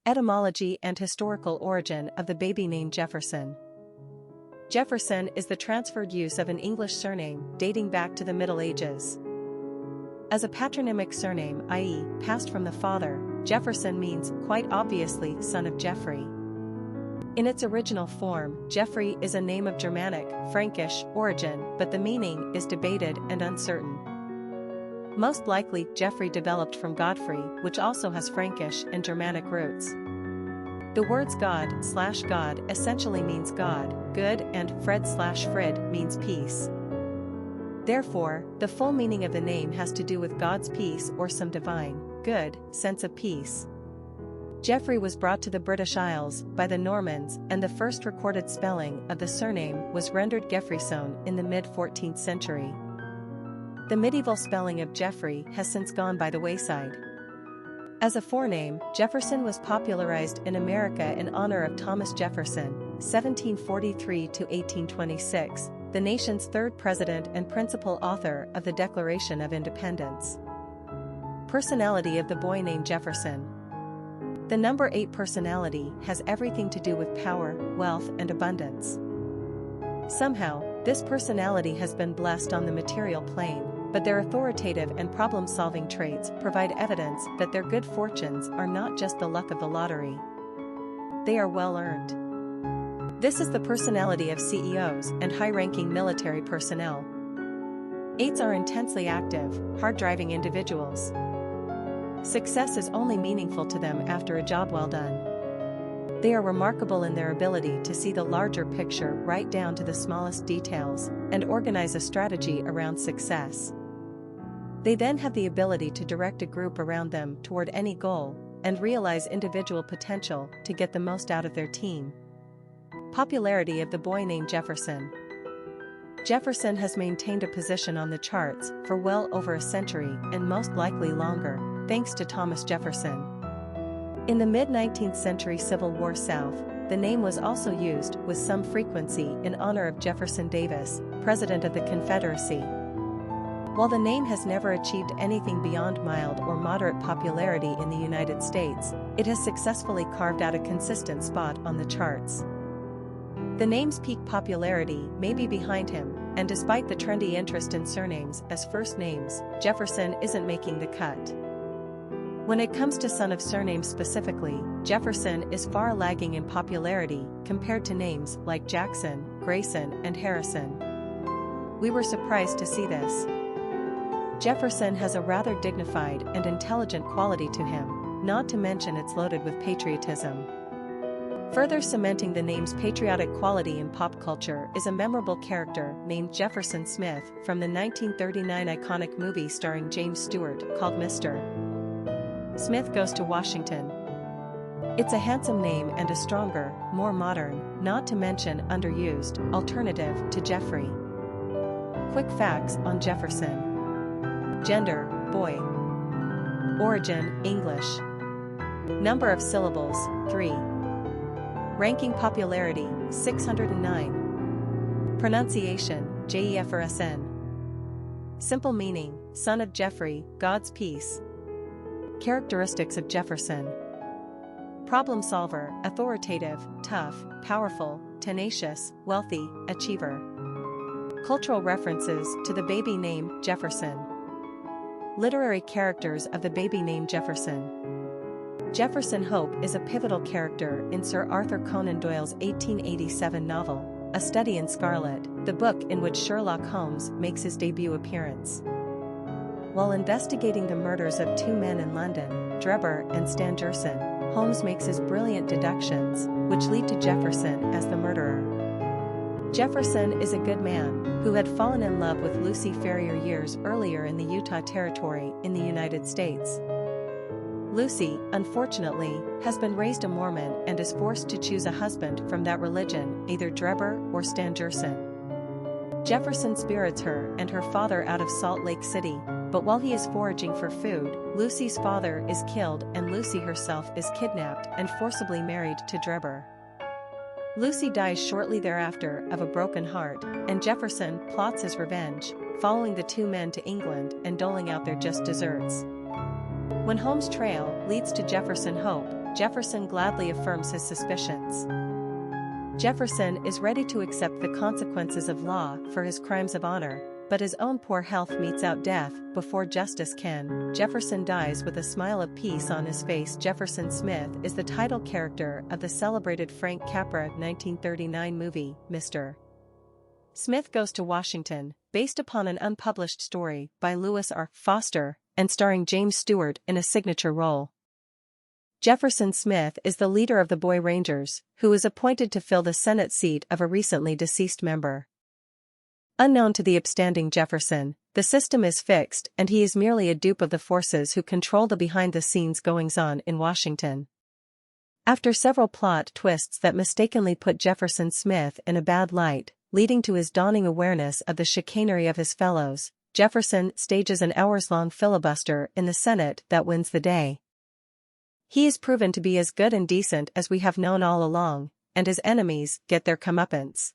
Etymology and historical origin of the baby name Jefferson. Jefferson is the transferred use of an English surname dating back to the Middle Ages. As a patronymic surname, i.e., passed from the father, Jefferson means, quite obviously, son of Geoffrey. In its original form, Geoffrey is a name of Germanic, Frankish origin, but the meaning is debated and uncertain. Most likely, Geoffrey developed from Godfrey, which also has Frankish and Germanic roots. The words God/God essentially means God, good, and frid means peace. Therefore, the full meaning of the name has to do with God's peace or some divine, good, sense of peace. Geoffrey was brought to the British Isles by the Normans, and the first recorded spelling of the surname was rendered Geoffreyson in the mid-14th century. The medieval spelling of Geoffrey has since gone by the wayside. As a forename, Jefferson was popularized in America in honor of Thomas Jefferson, 1743 to 1826, the nation's third president and principal author of the Declaration of Independence. Personality of the boy named Jefferson. The number 8 personality has everything to do with power, wealth, and abundance. Somehow, this personality has been blessed on the material plane, but their authoritative and problem-solving traits provide evidence that their good fortunes are not just the luck of the lottery. They are well-earned. This is the personality of CEOs and high-ranking military personnel. 8s are intensely active, hard-driving individuals. Success is only meaningful to them after a job well done. They are remarkable in their ability to see the larger picture right down to the smallest details and organize a strategy around success. They then have the ability to direct a group around them toward any goal and realize individual potential to get the most out of their team. Popularity of the boy named Jefferson. Jefferson has maintained a position on the charts for well over a century and most likely longer, thanks to Thomas Jefferson. In the mid-19th century Civil War South, the name was also used with some frequency in honor of Jefferson Davis, President of the Confederacy. While the name has never achieved anything beyond mild or moderate popularity in the United States, it has successfully carved out a consistent spot on the charts. The name's peak popularity may be behind him, and despite the trendy interest in surnames as first names, Jefferson isn't making the cut. When it comes to son of surname specifically, Jefferson is far lagging in popularity compared to names like Jackson, Grayson, and Harrison. We were surprised to see this. Jefferson has a rather dignified and intelligent quality to him, not to mention it's loaded with patriotism. Further cementing the name's patriotic quality in pop culture is a memorable character named Jefferson Smith from the 1939 iconic movie starring James Stewart called Mr. Smith Goes to Washington. It's a handsome name and a stronger, more modern, not to mention underused, alternative to Geoffrey. Quick facts on Jefferson. Gender, boy. Origin, English. Number of syllables, 3. Ranking popularity, 609. Pronunciation, Jefferson. Simple meaning, son of Geoffrey, God's peace. Characteristics of Jefferson. Problem solver, authoritative, tough, powerful, tenacious, wealthy, achiever. Cultural references to the baby name Jefferson. Literary characters of the baby name Jefferson. Jefferson Hope is a pivotal character in Sir Arthur Conan Doyle's 1887 novel, A Study in Scarlet, the book in which Sherlock Holmes makes his debut appearance. While investigating the murders of 2 men in London, Drebber and Stangerson, Holmes makes his brilliant deductions, which lead to Jefferson as the murderer. Jefferson is a good man who had fallen in love with Lucy Ferrier years earlier in the Utah Territory in the United States. Lucy, unfortunately, has been raised a Mormon and is forced to choose a husband from that religion, either Drebber or Stangerson. Jefferson spirits her and her father out of Salt Lake City, but while he is foraging for food, Lucy's father is killed and Lucy herself is kidnapped and forcibly married to Drebber. Lucy dies shortly thereafter of a broken heart, and Jefferson plots his revenge, following the 2 men to England and doling out their just desserts. When Holmes' trail leads to Jefferson Hope, Jefferson gladly affirms his suspicions. Jefferson is ready to accept the consequences of law for his crimes of honor, but his own poor health metes out death before justice can. Jefferson dies with a smile of peace on his face. Jefferson Smith is the title character of the celebrated Frank Capra 1939 movie, Mr. Smith Goes to Washington, based upon an unpublished story by Lewis R. Foster, and starring James Stewart in a signature role. Jefferson Smith is the leader of the Boy Rangers, who is appointed to fill the Senate seat of a recently deceased member. Unknown to the upstanding Jefferson, the system is fixed and he is merely a dupe of the forces who control the behind-the-scenes goings-on in Washington. After several plot twists that mistakenly put Jefferson Smith in a bad light, leading to his dawning awareness of the chicanery of his fellows, Jefferson stages an hours-long filibuster in the Senate that wins the day. He is proven to be as good and decent as we have known all along, and his enemies get their comeuppance.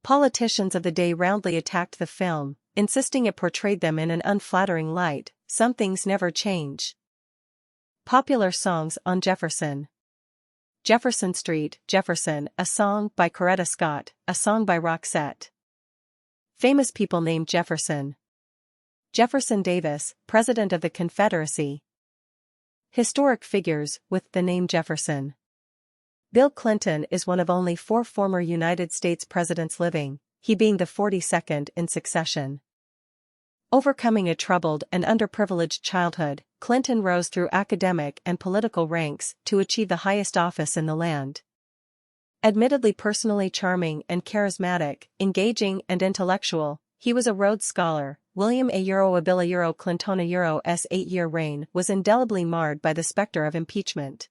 Politicians of the day roundly attacked the film, insisting it portrayed them in an unflattering light. Some things never change. Popular songs on Jefferson. Jefferson Street, Jefferson, a song by Coretta Scott, a song by Roxette. Famous people named Jefferson. Jefferson Davis, President of the Confederacy. Historic figures with the name Jefferson. Bill Clinton is one of only 4 former United States presidents living, he being the 42nd in succession. Overcoming a troubled and underprivileged childhood, Clinton rose through academic and political ranks to achieve the highest office in the land. Admittedly personally charming and charismatic, engaging and intellectual, he was a Rhodes Scholar. William A. Abila Clinton's 8-year reign was indelibly marred by the specter of impeachment.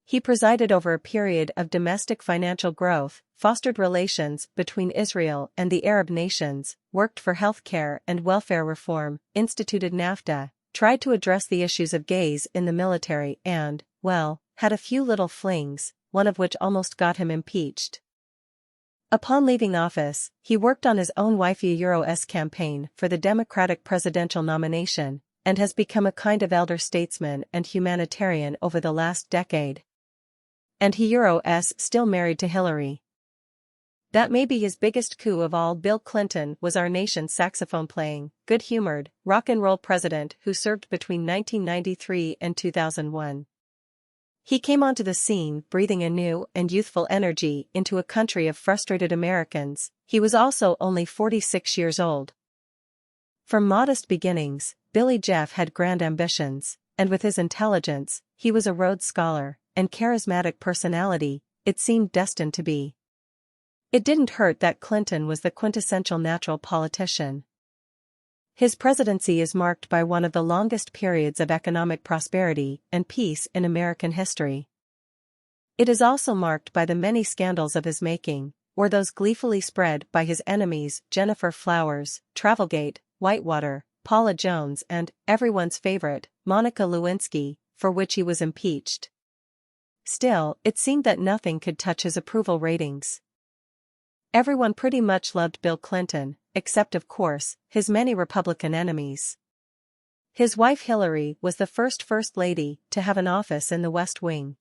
He presided over a period of domestic financial growth, fostered relations between Israel and the Arab nations, worked for health care and welfare reform, instituted NAFTA, tried to address the issues of gays in the military and, well, had a few little flings, one of which almost got him impeached. Upon leaving office, he worked on his own wife's campaign for the Democratic presidential nomination, and has become a kind of elder statesman and humanitarian over the last decade. And he's still married to Hillary. That may be his biggest coup of all. Bill Clinton was our nation's saxophone-playing, good-humored, rock-and-roll president who served between 1993 and 2001. He came onto the scene breathing a new and youthful energy into a country of frustrated Americans. He was also only 46 years old. From modest beginnings, Billy Jeff had grand ambitions, and with his intelligence, he was a Rhodes Scholar, and charismatic personality, it seemed destined to be. It didn't hurt that Clinton was the quintessential natural politician. His presidency is marked by one of the longest periods of economic prosperity and peace in American history. It is also marked by the many scandals of his making, or those gleefully spread by his enemies Jennifer Flowers, Travelgate, Whitewater, Paula Jones and, everyone's favorite, Monica Lewinsky, for which he was impeached. Still, it seemed that nothing could touch his approval ratings. Everyone pretty much loved Bill Clinton, except of course, his many Republican enemies. His wife Hillary was the first First Lady to have an office in the West Wing.